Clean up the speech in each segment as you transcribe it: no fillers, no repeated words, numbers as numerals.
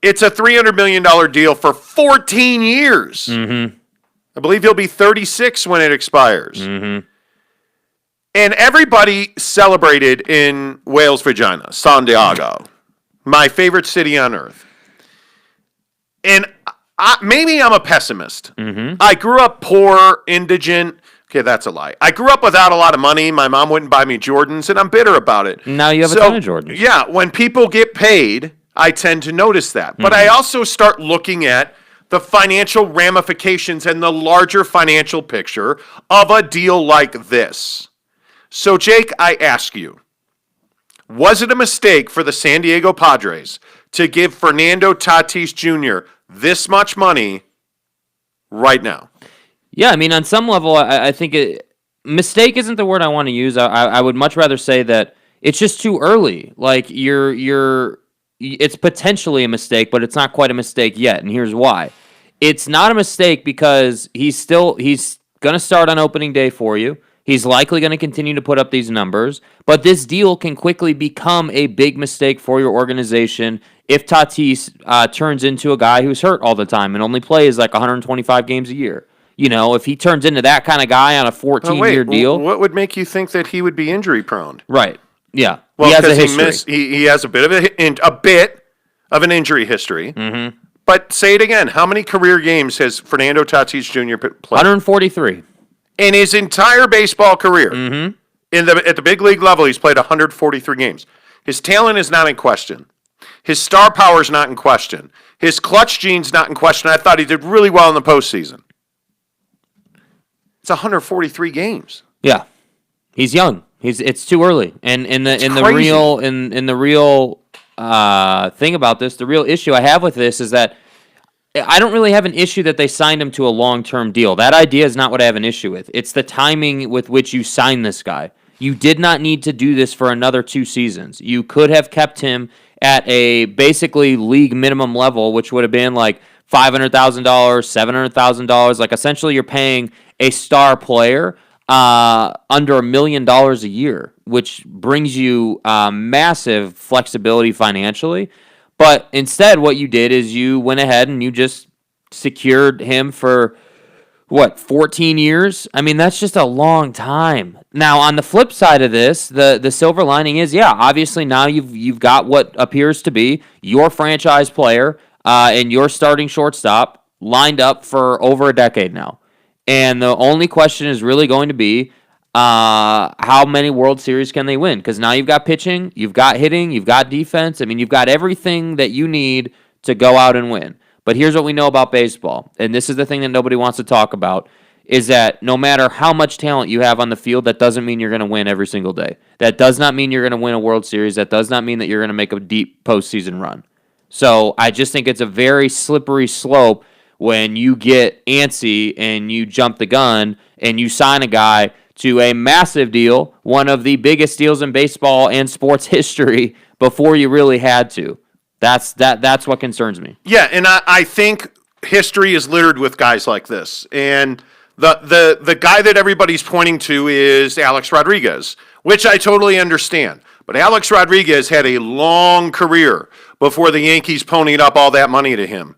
It's a $300 million deal for 14 years. Mm-hmm. I believe he'll be 36 when it expires. Mm-hmm. And everybody celebrated in Wales, Virginia, San Diego, my favorite city on earth. And maybe I'm a pessimist. Mm-hmm. I grew up poor, indigent. Okay, that's a lie. I grew up without a lot of money. My mom wouldn't buy me Jordans, and I'm bitter about it. Now you have a ton of Jordans. Yeah, when people get paid, I tend to notice that. But I also start looking at the financial ramifications and the larger financial picture of a deal like this. So, Jake, I ask you, was it a mistake for the San Diego Padres to give Fernando Tatis Jr. this much money right now? Yeah, I mean, on some level, I think mistake isn't the word I want to use. I would much rather say that it's just too early. Like, it's potentially a mistake, but it's not quite a mistake yet, and here's why. It's not a mistake because he's going to start on opening day for you. He's likely going to continue to put up these numbers, but this deal can quickly become a big mistake for your organization if Tatis turns into a guy who's hurt all the time and only plays like 125 games a year. You know, if he turns into that kind of guy on a 14-year deal. What would make you think that he would be injury prone? Right. Yeah. Well, he has a history. He has a bit of an injury history. Mm-hmm. But say it again. How many career games has Fernando Tatis Jr. played? 143. In his entire baseball career, at the big league level, he's played 143 games. His talent is not in question. His star power is not in question. His clutch gene's not in question. I thought he did really well in the postseason. It's 143 games. Yeah, he's young. It's too early. And the real thing about this, the real issue I have with this is that I don't really have an issue that they signed him to a long-term deal. That idea is not what I have an issue with. It's the timing with which you sign this guy. You did not need to do this for another 2 seasons. You could have kept him at a basically league minimum level, which would have been like $500,000, $700,000. Like essentially you're paying a star player under $1 million a year, which brings you massive flexibility financially. But instead, what you did is you went ahead and you just secured him for, 14 years? I mean, that's just a long time. Now, on the flip side of this, the silver lining is, obviously now you've got what appears to be your franchise player and your starting shortstop lined up for over a decade now. And the only question is really going to be, how many World Series can they win? Because now you've got pitching, you've got hitting, you've got defense. I mean, you've got everything that you need to go out and win. But here's what we know about baseball, and this is the thing that nobody wants to talk about, is that no matter how much talent you have on the field, that doesn't mean you're going to win every single day. That does not mean you're going to win a World Series. That does not mean that you're going to make a deep postseason run. So I just think it's a very slippery slope when you get antsy and you jump the gun and you sign a guy to a massive deal, one of the biggest deals in baseball and sports history, before you really had to. That's what concerns me. Yeah, and I think history is littered with guys like this. And the guy that everybody's pointing to is Alex Rodriguez, which I totally understand. But Alex Rodriguez had a long career before the Yankees ponied up all that money to him.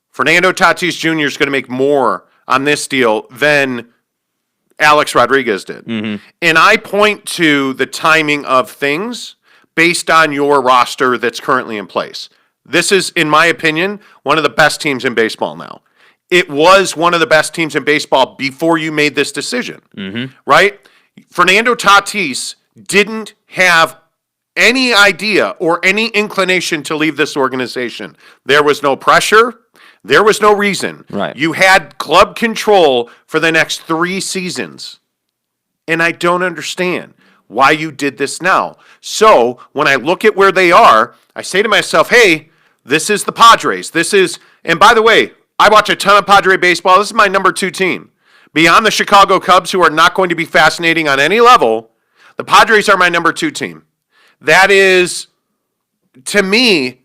Fernando Tatis Jr. is going to make more on this deal than Alex Rodriguez did. Mm-hmm. And I point to the timing of things based on your roster that's currently in place. This is, in my opinion, one of the best teams in baseball now. It was one of the best teams in baseball before you made this decision, right? Fernando Tatis didn't have any idea or any inclination to leave this organization. There was no pressure. There was no reason. Right. You had club control for the next 3 seasons. And I don't understand why you did this now. So when I look at where they are, I say to myself, hey, this is the Padres. And by the way, I watch a ton of Padre baseball. This is my number 2 team. Beyond the Chicago Cubs, who are not going to be fascinating on any level, the Padres are my number 2 team. That is, to me,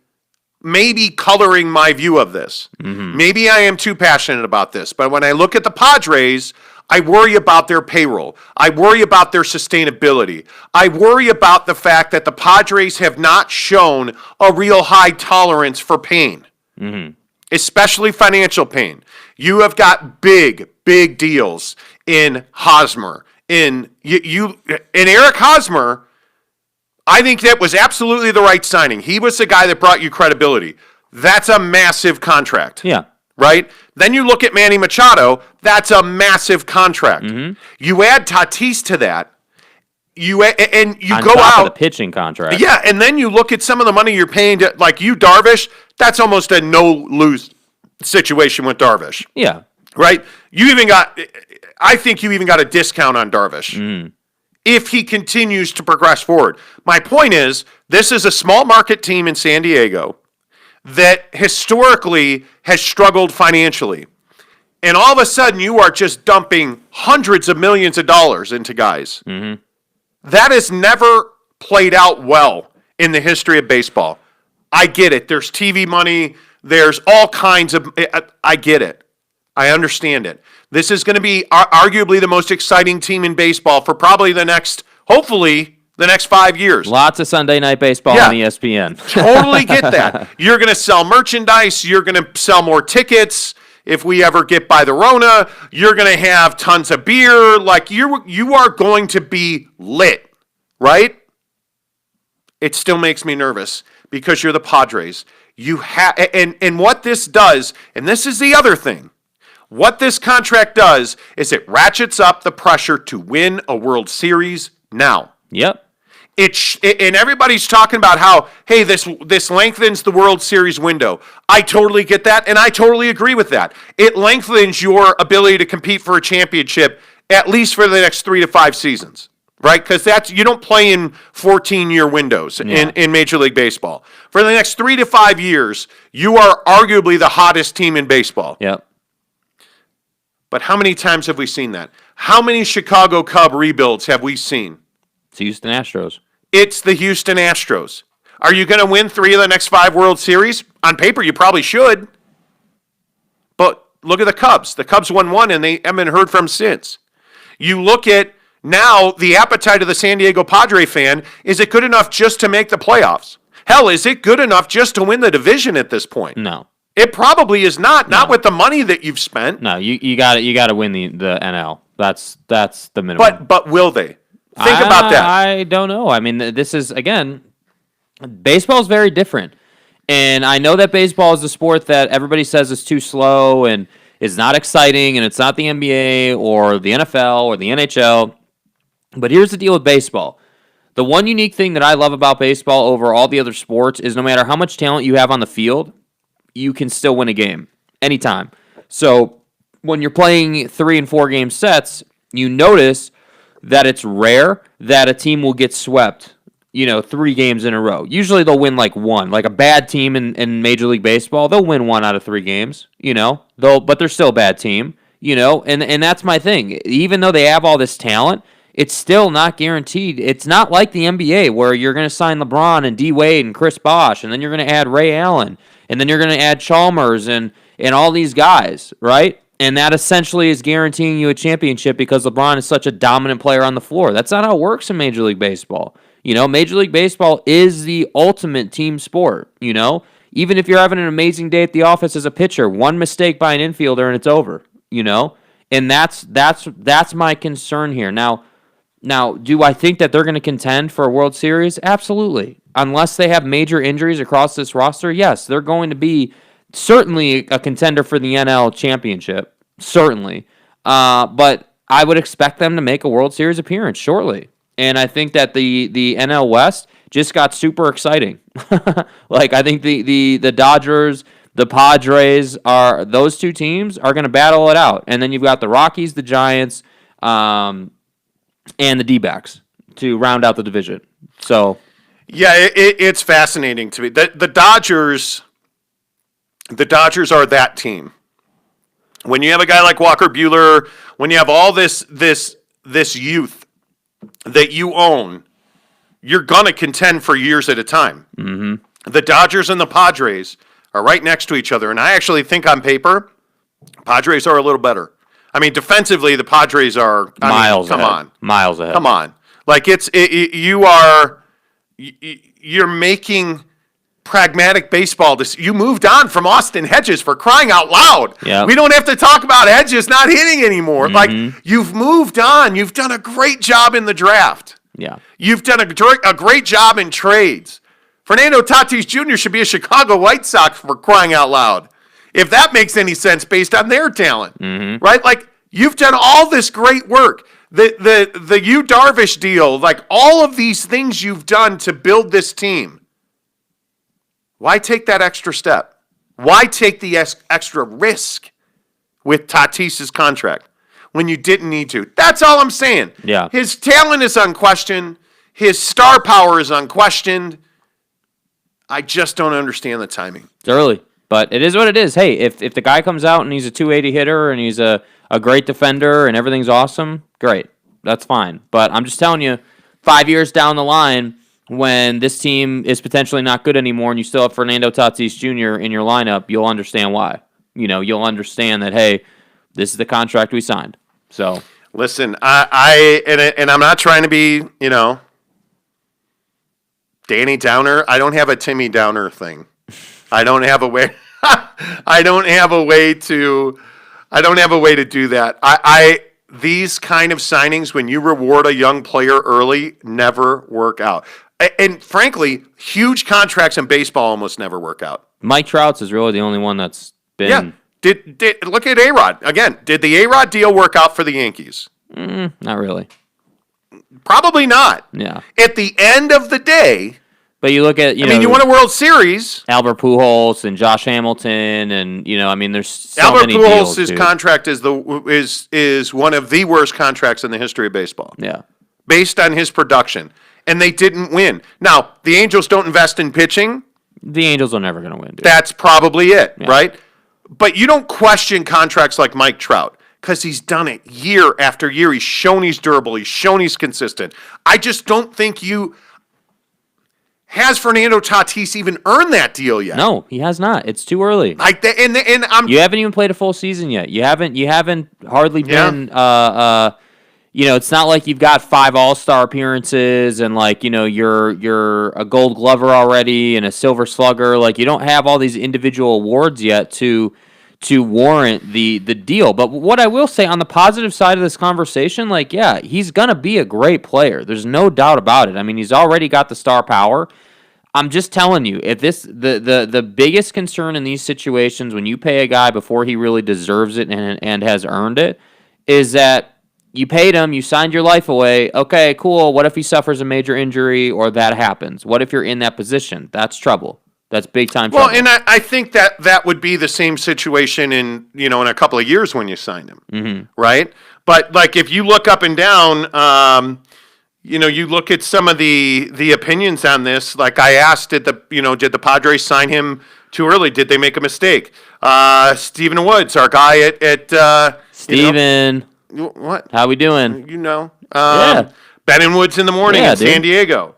maybe coloring my view of this. Mm-hmm. Maybe I am too passionate about this. But when I look at the Padres, I worry about their payroll. I worry about their sustainability. I worry about the fact that the Padres have not shown a real high tolerance for pain. especially financial pain. You have got big deals in Hosmer, in Eric Hosmer. I think that was absolutely the right signing. He was the guy that brought you credibility. That's a massive contract. Yeah. Right? Then you look at Manny Machado. That's a massive contract. You add Tatis to that. You go top out of the pitching contract. Yeah, and then you look at some of the money you're paying to, like You Darvish. That's almost a no-lose situation with Darvish. Yeah. Right? I think you even got a discount on Darvish. If he continues to progress forward. My point is, this is a small market team in San Diego that historically has struggled financially. And all of a sudden, you are just dumping hundreds of millions of dollars into guys. That has never played out well in the history of baseball. I get it. There's TV money. There's all kinds of... I get it. I understand it. This is going to be arguably the most exciting team in baseball for probably hopefully, the next 5 years. Lots of Sunday night baseball on ESPN. Totally get that. You're going to sell merchandise. You're going to sell more tickets. If we ever get by the Rona, you're going to have tons of beer. Like you are going to be lit, right? It still makes me nervous because you're the Padres. You have, and what this does, and this is the other thing. What this contract does is it ratchets up the pressure to win a World Series now. Yep. And everybody's talking about how, hey, this lengthens the World Series window. I totally get that, and I totally agree with that. It lengthens your ability to compete for a championship at least for the next 3 to 5 seasons, right? Because you don't play in 14-year windows in Major League Baseball. For the next 3 to 5 years, you are arguably the hottest team in baseball. Yep. But how many times have we seen that? How many Chicago Cub rebuilds have we seen? It's the Houston Astros. It's the Houston Astros. Are you going to win 3 of the next 5 World Series? On paper, you probably should. But look at the Cubs. The Cubs won 1, and they haven't been heard from since. You look at now the appetite of the San Diego Padre fan. Is it good enough just to make the playoffs? Hell, is it good enough just to win the division at this point? No. It probably is not. No. Not with the money that you've spent. No, you got to win the NL. That's the minimum. But will they? Think about that. I don't know. I mean, this is, again, baseball is very different. And I know that baseball is a sport that everybody says is too slow and is not exciting, and it's not the NBA or the NFL or the NHL. But here's the deal with baseball. The one unique thing that I love about baseball over all the other sports is no matter how much talent you have on the field, you can still win a game anytime. So when you're playing 3 and 4 game sets, you notice that it's rare that a team will get swept, 3 games in a row. Usually they'll win like 1. Like a bad team in Major League Baseball, they'll win 1 out of 3 games, but they're still a bad team, and that's my thing. Even though they have all this talent, it's still not guaranteed. It's not like the NBA where you're going to sign LeBron and D Wade and Chris Bosh, and then you're going to add Ray Allen, and then you're going to add Chalmers and all these guys, right? And that essentially is guaranteeing you a championship because LeBron is such a dominant player on the floor. That's not how it works in Major League Baseball. Major League Baseball is the ultimate team sport, Even if you're having an amazing day at the office as a pitcher, one mistake by an infielder and it's over, And that's my concern here. Now, do I think that they're going to contend for a World Series? Absolutely. Unless they have major injuries across this roster, yes, they're going to be certainly a contender for the NL championship, certainly. But I would expect them to make a World Series appearance shortly. And I think that the NL West just got super exciting. I think the Dodgers, the Padres, those 2 teams are going to battle it out. And then you've got the Rockies, the Giants, and the D-backs to round out the division. So, yeah, it's fascinating to me. The Dodgers are that team. When you have a guy like Walker Buehler, when you have all this youth that you own, you're going to contend for years at a time. Mm-hmm. The Dodgers and the Padres are right next to each other, and I actually think on paper, Padres are a little better. I mean, defensively, the Padres are miles ahead. Come on. Like you're making pragmatic baseball. You moved on from Austin Hedges, for crying out loud. Yep. We don't have to talk about Hedges not hitting anymore. Like, you've moved on. You've done a great job in the draft. Yeah. You've done a great job in trades. Fernando Tatis Jr. should be a Chicago White Sox, for crying out loud, if that makes any sense based on their talent, right? Like, you've done all this great work. The You Darvish deal, like all of these things you've done to build this team. Why take that extra step? Why take the extra risk with Tatis's contract when you didn't need to? That's all I'm saying. Yeah. His talent is unquestioned. His star power is unquestioned. I just don't understand the timing. It's early, but it is what it is. Hey, if the guy comes out and he's a 280 hitter and he's a great defender and everything's awesome, great. That's fine. But I'm just telling you, 5 years down the line, when this team is potentially not good anymore and you still have Fernando Tatis Jr. in your lineup, you'll understand why. You'll understand that, hey, this is the contract we signed. So listen, and I'm not trying to be, Danny Downer. I don't have a Timmy Downer thing. I don't have a way. I don't have a way to do that. These kind of signings, when you reward a young player early, never work out. And frankly, huge contracts in baseball almost never work out. Mike Trout's is really the only one that's been. Yeah. Did look at A-Rod again? Did the A-Rod deal work out for the Yankees? Not really. Probably not. Yeah. At the end of the day, but you look at you won a World Series. Albert Pujols and Josh Hamilton, and there's so many deals. Albert Pujols' contract is one of the worst contracts in the history of baseball. Yeah. Based on his production. And they didn't win. Now, the Angels don't invest in pitching. The Angels are never going to win, dude. That's probably it, right? But you don't question contracts like Mike Trout because he's done it year after year. He's shown he's durable. He's shown he's consistent. I just don't think has Fernando Tatis even earned that deal yet? No, he has not. It's too early. You haven't even played a full season yet. You haven't hardly been it's not like you've got 5 All-Star appearances and you're a Gold Glover already and a Silver Slugger. Like, you don't have all these individual awards yet to warrant the deal. But what I will say on the positive side of this conversation, he's gonna be a great player. There's no doubt about it. I mean, he's already got the star power. I'm just telling you, if the biggest concern in these situations when you pay a guy before he really deserves it and has earned it is that you paid him, you signed your life away. Okay, cool. What if he suffers a major injury or that happens? What if you're in that position? That's trouble. That's big time trouble. Well, and I think that would be the same situation in a couple of years when you signed him, right? But if you look up and down, you look at some of the opinions on this. Like I asked, did the Padres sign him too early? Did they make a mistake? Stephen Woods, our guy at Steven. What? How we doing? Ben and Woods in the morning in San Diego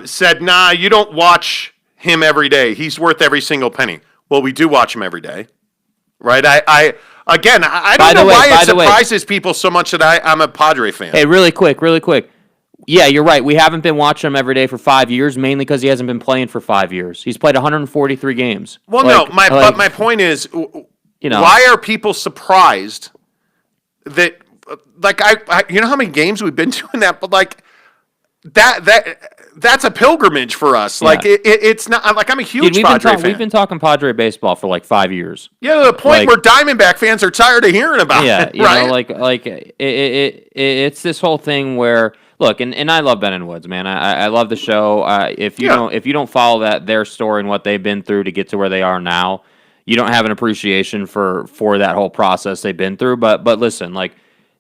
said, nah, you don't watch him every day. He's worth every single penny. Well, we do watch him every day, right? I don't know why it surprises people so much that I'm a Padre fan. Hey, really quick. Yeah, you're right. We haven't been watching him every day for 5 years, mainly because he hasn't been playing for 5 years. He's played 143 games. Well, but my point is, why are people surprised that, you know how many games we've been to in that, but that's a pilgrimage for us. Yeah. It's not I'm a huge Padre fan. We've been talking Padre baseball for 5 years. Yeah, to the point where Diamondback fans are tired of hearing about it. Yeah, it's this whole thing where look, and I love Ben and Woods, man. I love the show. If you don't follow their story and what they've been through to get to where they are now, you don't have an appreciation for that whole process they've been through. But listen,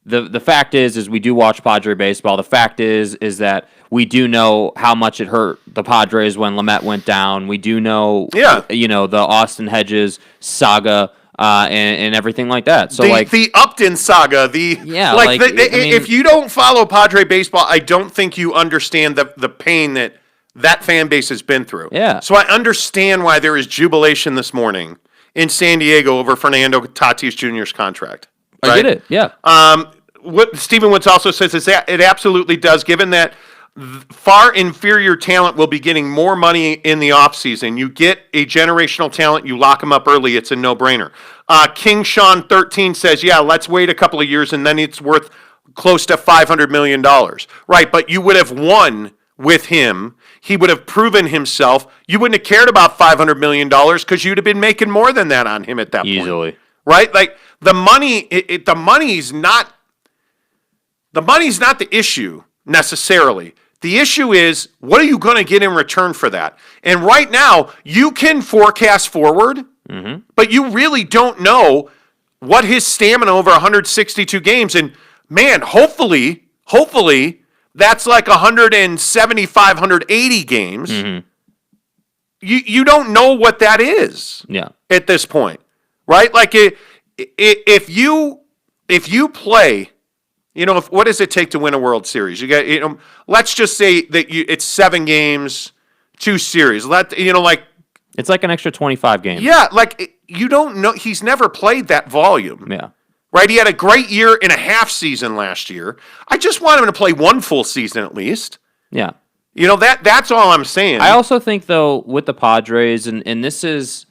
the fact is we do watch Padre baseball. The fact is that we do know how much it hurt the Padres when Lamet went down. We do know, the Austin Hedges saga and everything like that. So the Upton saga, if you don't follow Padre baseball, I don't think you understand the pain that fan base has been through. Yeah. So I understand why there is jubilation this morning in San Diego over Fernando Tatis Jr.'s contract. Right? I get it. Yeah. What Stephen Woods also says is that it absolutely does, given that far inferior talent will be getting more money in the offseason. You get a generational talent, you lock them up early, it's a no-brainer. King Sean 13 says, yeah, let's wait a couple of years and then it's worth close to $500 million. Right, but you would have won with him. He would have proven himself. You wouldn't have cared about $500 million because you'd have been making more than that on him at that point. Easily. Right? Like the money, the money's not the issue necessarily. The issue is, what are you going to get in return for that? And right now, you can forecast forward, but you really don't know what his stamina over 162 games. And man, hopefully, that's like 175, 180 games. You don't know what that is at this point, right? Like if you play, what does it take to win a World Series? You got, let's just say that it's 7 games, 2 series. It's like an extra 25 games. Yeah, like you don't know. He's never played that volume. Yeah. Right? He had a great year and a half season last year. I just want him to play 1 full season at least. Yeah. That's all I'm saying. I also think, though, with the Padres, and this is,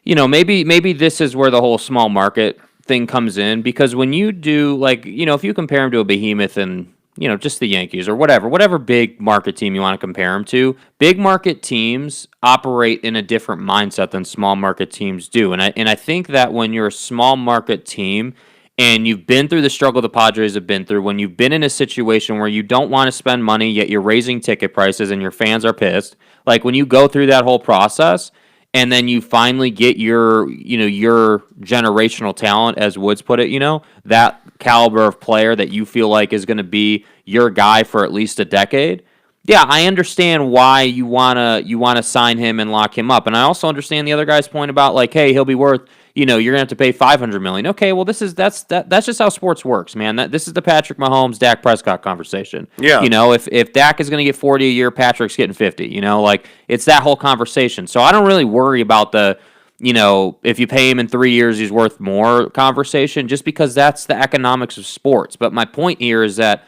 maybe this is where the whole small market thing comes in, because when you do, if you compare him to a behemoth and, just the Yankees or whatever big market team you want to compare him to, big market teams operate in a different mindset than small market teams do. And I think that when you're a small market team and you've been through the struggle the Padres have been through, when you've been in a situation where you don't want to spend money, yet you're raising ticket prices and your fans are pissed, like when you go through that whole process, and then you finally get your generational talent, as Woods put it, that caliber of player that you feel like is going to be your guy for at least a decade. Yeah, I understand why you wanna sign him and lock him up, and I also understand the other guy's point about hey, he'll be worth, you're gonna have to pay $500 million. Okay, well that's just how sports works, man. This is the Patrick Mahomes, Dak Prescott conversation. Yeah. If Dak is gonna get 40 a year, Patrick's getting 50. It's that whole conversation. So I don't really worry about the, if you pay him in 3 years, he's worth more conversation, just because that's the economics of sports. But my point here is that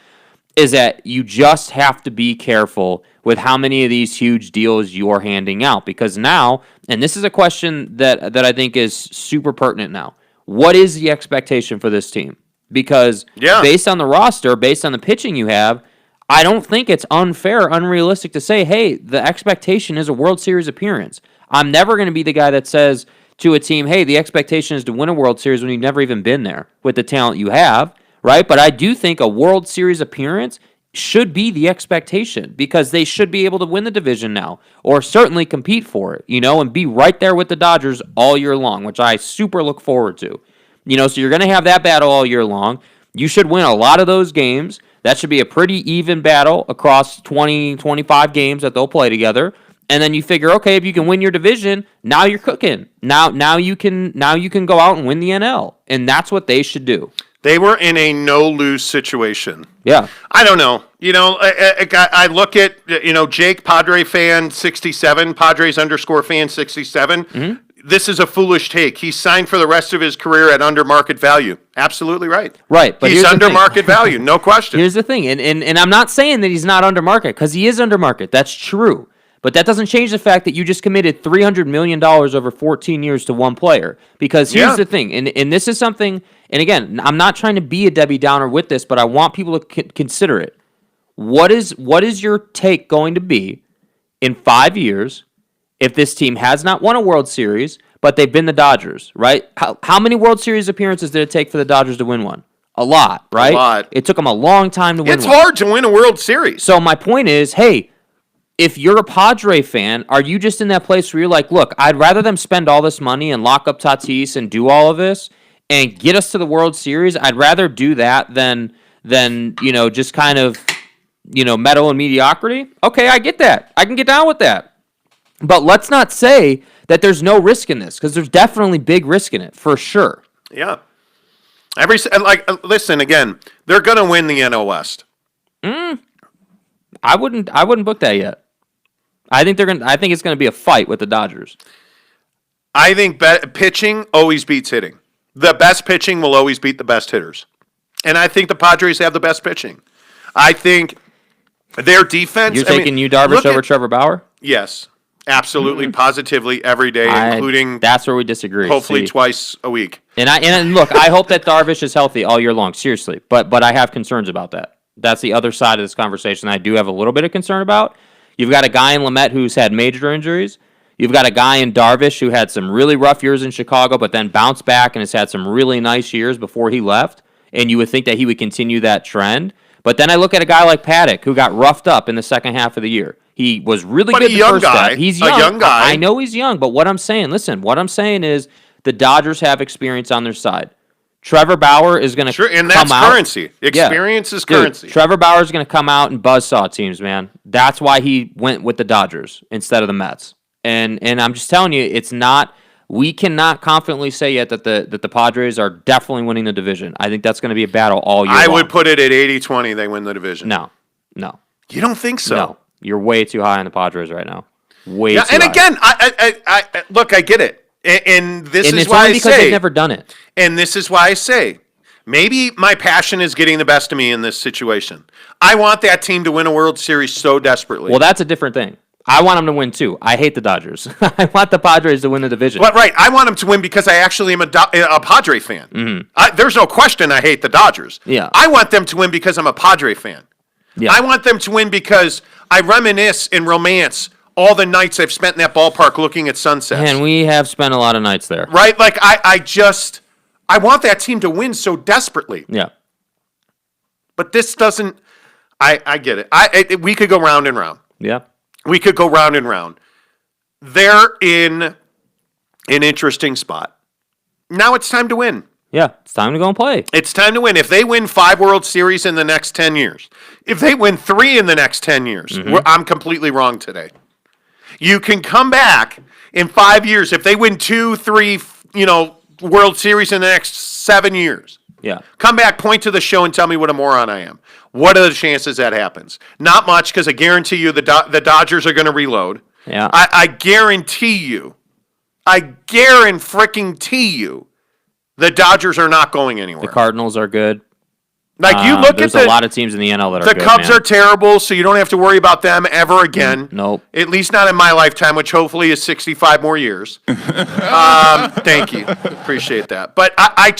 you just have to be careful with how many of these huge deals you're handing out, because now, and this is a question that I think is super pertinent now, what is the expectation for this team? Because based on the roster, based on the pitching you have, I don't think it's unfair, unrealistic to say, hey, the expectation is a World Series appearance. I'm never going to be the guy that says to a team, hey, the expectation is to win a World Series when you've never even been there with the talent you have, right? But I do think a World Series appearance should be the expectation, because they should be able to win the division now, or certainly compete for it, and be right there with the Dodgers all year long, which I super look forward to. So you're going to have that battle all year long. You should win a lot of those games. That should be a pretty even battle across 20, 25 games that they'll play together. And then you figure, okay, if you can win your division, now you're cooking. Now you can go out and win the NL, and that's what they should do. They were in a no-lose situation. Yeah. I don't know. I look at, Jake, Padre fan 67, Padres _fan 67. Mm-hmm. This is a foolish take. He's signed for the rest of his career at under market value. Absolutely right. Right. But he's under market value, no question. Here's the thing, and I'm not saying that he's not under market, because he is under market. That's true. But that doesn't change the fact that you just committed $300 million over 14 years to one player. Because here's the thing, and this is something, and again, I'm not trying to be a Debbie Downer with this, but I want people to consider it. What is your take going to be in 5 years if this team has not won a World Series, but they've been the Dodgers, right? How many World Series appearances did it take for the Dodgers to win one? A lot, right? A lot. It took them a long time to win one. It's hard to win a World Series. So my point is, hey, if you're a Padre fan, are you just in that place where you're like, look, I'd rather them spend all this money and lock up Tatis and do all of this and get us to the World Series? I'd rather do that than just kind of, meddle in mediocrity. Okay, I get that. I can get down with that. But let's not say that there's no risk in this, because there's definitely big risk in it, for sure. Yeah. Listen, again, they're going to win the NL West. I wouldn't book that yet. I think it's going to be a fight with the Dodgers. I think pitching always beats hitting. The best pitching will always beat the best hitters. And I think the Padres have the best pitching. I think Their defense. You're taking you Darvish over Trevor Bauer? Yes, absolutely, positively, every day, including that's where we disagree. Hopefully twice a week. And look, I hope that Darvish is healthy all year long. Seriously, but I have concerns about that. That's the other side of this conversation. I do have a little bit of concern about. You've got a guy in Lamet who's had major injuries. You've got a guy in Darvish who had some really rough years in Chicago, but then bounced back and has had some really nice years before he left. And you would think that he would continue that trend. But then I look at a guy like Paddock who got roughed up in the second half of the year. He was really good the first step. He's young. A young guy. I know he's young, but what I'm saying is the Dodgers have experience on their side. Trevor Bauer is going to come out. And that's currency. Experience is currency. Dude, Trevor Bauer is going to come out and buzzsaw teams, man. That's why he went with the Dodgers instead of the Mets. And I'm just telling you, it's not. We cannot confidently say yet that the Padres are definitely winning the division. I think that's going to be a battle all year long. I would put it at 80-20. They win the division. No. You don't think so? No. You're way too high on the Padres right now. Way too high. And again, I look, I get it. And this is why I say. Because they've never done it. And this is why I say, maybe my passion is getting the best of me in this situation. I want that team to win a World Series so desperately. Well, that's a different thing. I want them to win, too. I hate the Dodgers. I want the Padres to win the division. But right, I want them to win because I actually am a Padre fan. Mm-hmm. There's no question I hate the Dodgers. Yeah. I want them to win because I'm a Padre fan. Yeah. I want them to win because I reminisce and romance all the nights I've spent in that ballpark looking at sunsets. And we have spent a lot of nights there. Right? Like, I want that team to win so desperately. Yeah. But this doesn't, I get it. We could go round and round. Yeah. We could go round and round. They're in an interesting spot. Now it's time to win. Yeah, it's time to go and play. It's time to win. If they win 5 World Series in the next 10 years, if they win 3 in the next 10 years, I'm completely wrong today. You can come back in 5 years. If they win 2, 3, World Series in the next 7 years. Yeah. Come back, point to the show, and tell me what a moron I am. What are the chances that happens? Not much, because I guarantee you the Dodgers are going to reload. Yeah. I guarantee you. Freaking you. The Dodgers are not going anywhere. The Cardinals are good. Like you look there's at a lot of teams in the NL that are good. The Cubs are terrible, so you don't have to worry about them ever again. Nope. At least not in my lifetime, which hopefully is 65 more years. Thank you. Appreciate that. But I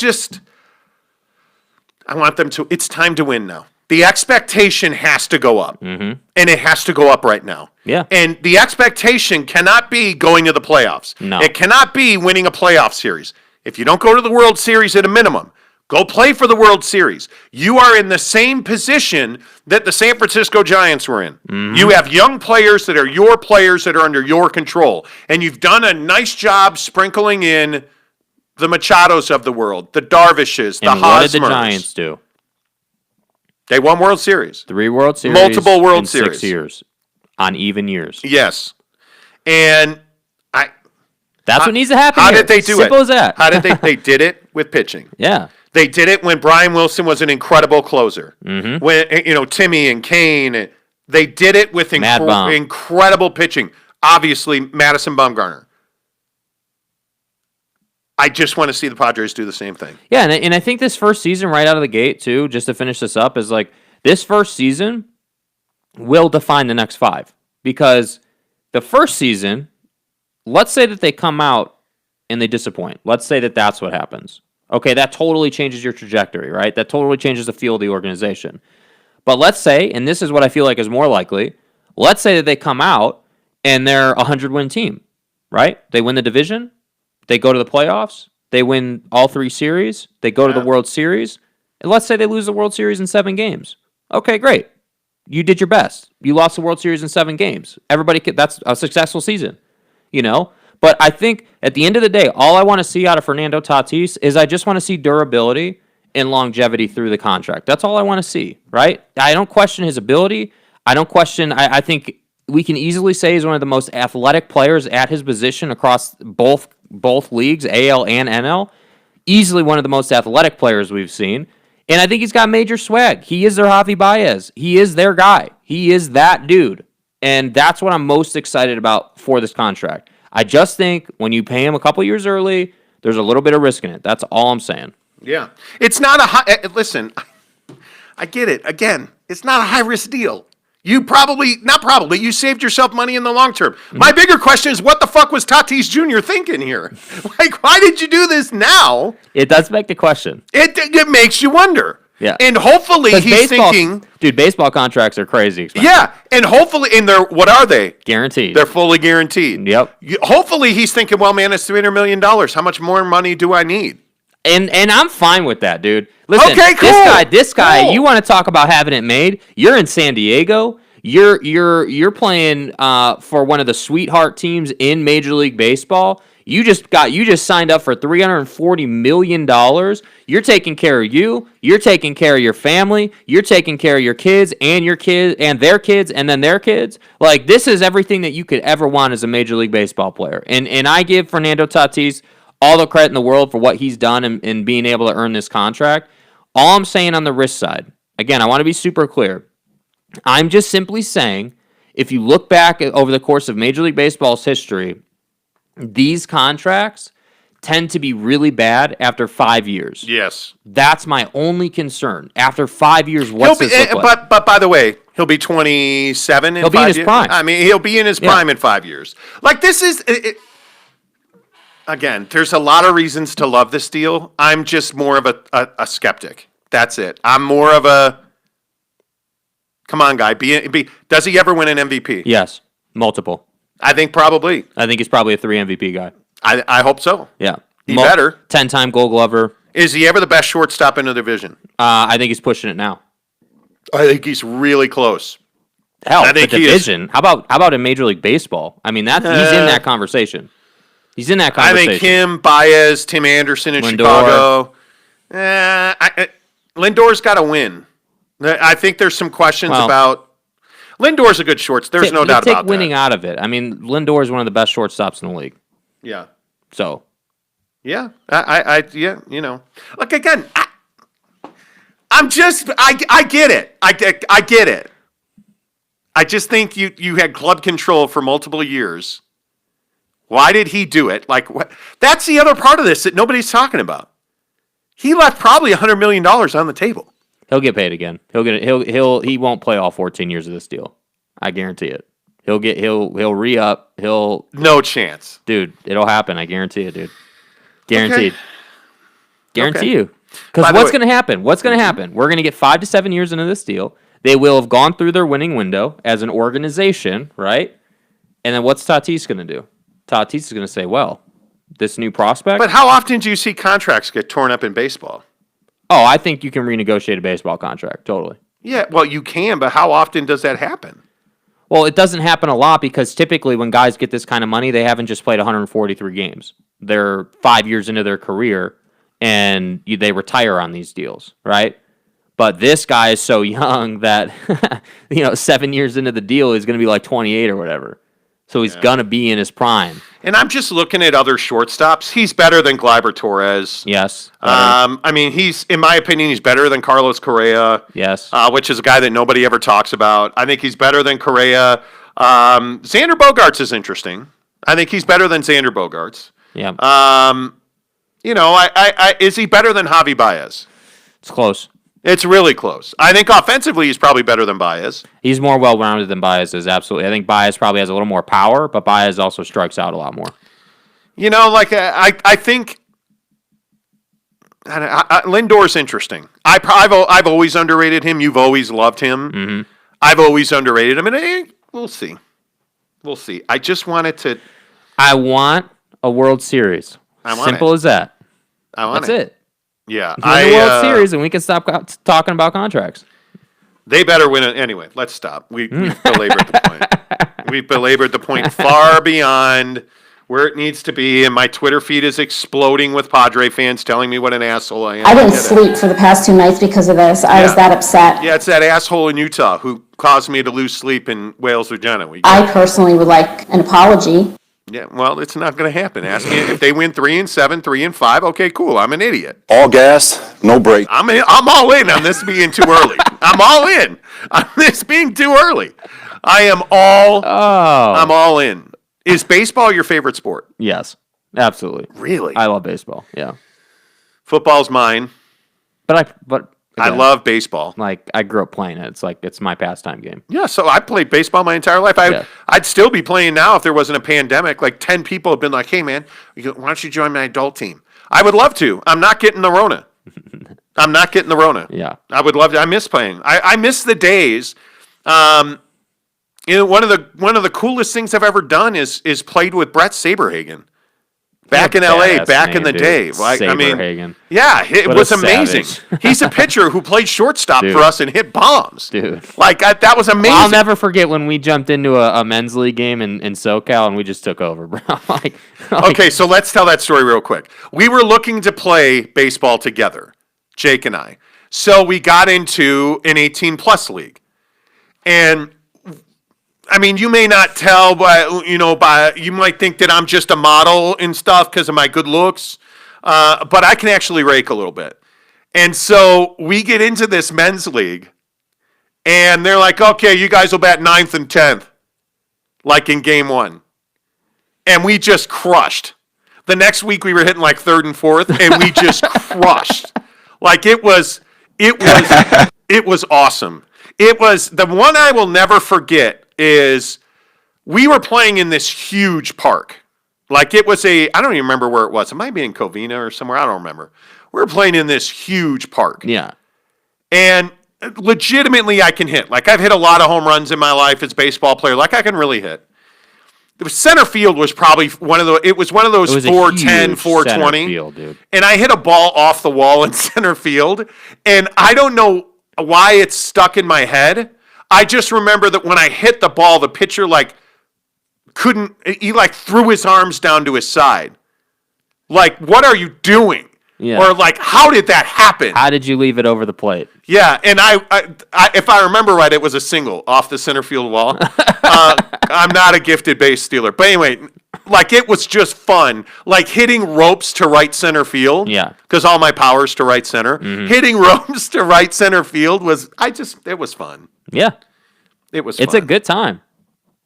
want them to. It's time to win now. The expectation has to go up. Mm-hmm. And it has to go up right now. Yeah. And the expectation cannot be going to the playoffs. No. It cannot be winning a playoff series. If you don't go to the World Series at a minimum, go play for the World Series. You are in the same position that the San Francisco Giants were in. Mm-hmm. You have young players that are your players that are under your control. And you've done a nice job sprinkling in the Machados of the world, the Darvishes, the Hosmers. What did the Giants do? They won World Series. 3 World Series. Multiple World in Series. 6 years. On even years. Yes. And that's what needs to happen. How did they do Simple it? as that. How did they did it with pitching. Yeah. They did it when Brian Wilson was an incredible closer. Mm-hmm. When Timmy and Kane, they did it with incredible pitching. Obviously, Madison Bumgarner. I just want to see the Padres do the same thing. Yeah, and I think this first season right out of the gate, too, just to finish this up, is like this first season will define the next 5. Because the first season, let's say that they come out and they disappoint. Let's say that that's what happens. Okay, that totally changes your trajectory, right? That totally changes the feel of the organization. But let's say, and this is what I feel like is more likely, let's say that they come out and they're a 100-win team, right? They win the division. They go to the playoffs. They win all 3 series. They go to the World Series. And let's say they lose the World Series in 7 games. Okay, great. You did your best. You lost the World Series in 7 games. That's a successful season, But I think at the end of the day, all I want to see out of Fernando Tatis is I just want to see durability and longevity through the contract. That's all I want to see, right? I don't question his ability. I think we can easily say he's one of the most athletic players at his position across both leagues, AL and NL. Easily one of the most athletic players we've seen. And I think he's got major swag. He is their Javi Baez. He is their guy. He is that dude. And that's what I'm most excited about for this contract. I just think when you pay him a couple years early, there's a little bit of risk in it. That's all I'm saying. Yeah. It's not a high... Listen, I get it. Again, it's not a high-risk deal. you saved yourself money in the long term. My bigger question is, what the fuck was Tatis Jr. thinking here? Like, why did you do this now? It does make the question. It makes you wonder. Yeah. And hopefully he's thinking... Dude, baseball contracts are crazy expensive. Yeah, and hopefully... And what are they? Guaranteed. They're fully guaranteed. Yep. Hopefully he's thinking, well, man, it's $300 million. How much more money do I need? And I'm fine with that, dude. Listen, okay, cool. This guy, Cool. you want to talk about having it made? You're in San Diego. You're playing for one of the sweetheart teams in Major League Baseball. You just signed up for $340 million. You're taking care of you. You're taking care of your family. You're taking care of your kids and your kids and their kids and then their kids. Like, this is everything that you could ever want as a Major League Baseball player. And I give Fernando Tatis all the credit in the world for what he's done in being able to earn this contract. All I'm saying on the risk side, again, I want to be super clear. I'm just simply saying, if you look back over the course of Major League Baseball's history, these contracts tend to be really bad after 5 years. Yes. That's my only concern. After 5 years, what's this look like? But by the way, he'll be 27 in 5 years. He'll be in his prime. I mean, he'll be in his prime in 5 years. Like, this is... Again, there's a lot of reasons to love this deal. I'm just more of a skeptic. That's it. I'm more of a... Come on, guy. Does he ever win an MVP? Yes, multiple. I think probably. I think he's probably a 3 MVP guy. I hope so. Yeah. He better. 10-time Gold Glover. Is he ever the best shortstop in the division? I think he's pushing it now. I think he's really close. Hell, the division. How about in Major League Baseball? I mean, he's in that conversation. He's in that conversation. I think him, Baez, Tim Anderson in Lindor. Chicago. Lindor's got to win. I think there's some questions about... Lindor's a good shortstop. There's no doubt about that. Take winning out of it. I mean, Lindor is one of the best shortstops in the league. Yeah. So. Yeah. Yeah, you know. Look, again, I get it. I get it. I just think you had club control for multiple years. Why did he do it? Like, what? That's the other part of this that nobody's talking about. He left probably $100 million on the table. He'll get paid again. He won't play all 14 years of this deal. I guarantee it. He'll re-up. No chance. Dude, it'll happen. I guarantee it, dude. Guaranteed. Okay. Guarantee you. Because what's going to happen? What's going to happen? We're going to get 5 to 7 years into this deal. They will have gone through their winning window as an organization, right? And then what's Tatis going to do? Tatis is going to say, well, this new prospect. But how often do you see contracts get torn up in baseball? Oh, I think you can renegotiate a baseball contract, totally. Yeah, well, you can, but how often does that happen? Well, it doesn't happen a lot because typically when guys get this kind of money, they haven't just played 143 games. They're 5 years into their career, and they retire on these deals, right? But this guy is so young that, 7 years into the deal, he's going to be like 28 or whatever. So he's going to be in his prime. And I'm just looking at other shortstops. He's better than Gleyber Torres. Yes. I mean, in my opinion, he's better than Carlos Correa. Yes. Which is a guy that nobody ever talks about. I think he's better than Correa. Xander Bogaerts is interesting. I think he's better than Xander Bogaerts. Yeah. Is he better than Javi Baez? It's close. It's really close. I think offensively he's probably better than Baez. He's more well-rounded than Baez is, absolutely. I think Baez probably has a little more power, but Baez also strikes out a lot more. I think Lindor's interesting. I've always underrated him. You've always loved him. Mm-hmm. I've always underrated him, and we'll see. We'll see. I just wanted to... I want a World Series. Simple as that. That's it. Yeah, win the World Series, and we can stop talking about contracts. They better win it anyway. Let's stop. We've belabored the point. We've belabored the point far beyond where it needs to be, and my Twitter feed is exploding with Padre fans telling me what an asshole I am. I didn't sleep for the past 2 nights because of this. I was that upset. Yeah, it's that asshole in Utah who caused me to lose sleep in Wales, Virginia. I personally would like an apology. Yeah, well, it's not going to happen. Ask me if they win 3-7, 3-5. Okay, cool. I'm an idiot. All gas, no break. I'm all in on this being too early. I'm all in on this being too early. I'm all in. Is baseball your favorite sport? Yes, absolutely. Really? I love baseball. Yeah. Football's mine. But I love baseball. Like, I grew up playing it. It's my pastime game. Yeah, so I played baseball my entire life. I'd still be playing now if there wasn't a pandemic. Like 10 people have been like, "Hey, man, why don't you join my adult team?" I would love to. I'm not getting the Rona. I'm not getting the Rona. Yeah. I would love to. I miss playing. I miss the days. One of the coolest things I've ever done is played with Brett Saberhagen. Back in LA, back in the day. Like, I mean, yeah, it was amazing. He's a pitcher who played shortstop for us and hit bombs. Dude. Like, that was amazing. I'll never forget when we jumped into a men's league game in SoCal and we just took over, bro. Okay, so let's tell that story real quick. We were looking to play baseball together, Jake and I. So we got into an 18-plus league. And I mean, you may not tell, but you might think that I'm just a model and stuff because of my good looks, but I can actually rake a little bit. And so we get into this men's league, and they're like, "Okay, you guys will bat 9th and 10th, like in game 1," and we just crushed. The next week we were hitting like 3rd and 4th, and we just crushed. Like it was awesome. It was the one I will never forget. Is we were playing in this huge park. Like it was I don't even remember where it was. It might be in Covina or somewhere. I don't remember. We were playing in this huge park. Yeah. And legitimately I can hit. Like I've hit a lot of home runs in my life as a baseball player. Like I can really hit. The center field was probably one of those 410, 420. Field, dude. And I hit a ball off the wall in center field. And I don't know why it's stuck in my head. I just remember that when I hit the ball, the pitcher he threw his arms down to his side. Like, what are you doing? Yeah. Or like, how did that happen? How did you leave it over the plate? Yeah, and I if I remember right, it was a single off the center field wall. I'm not a gifted base stealer. But anyway, like it was just fun. Like hitting ropes to right center field. Yeah. Because all my power's to right center. Mm-hmm. Hitting ropes to right center field it was fun. Yeah. It was It's fun. a good time.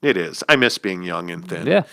It is. I miss being young and thin. Yeah.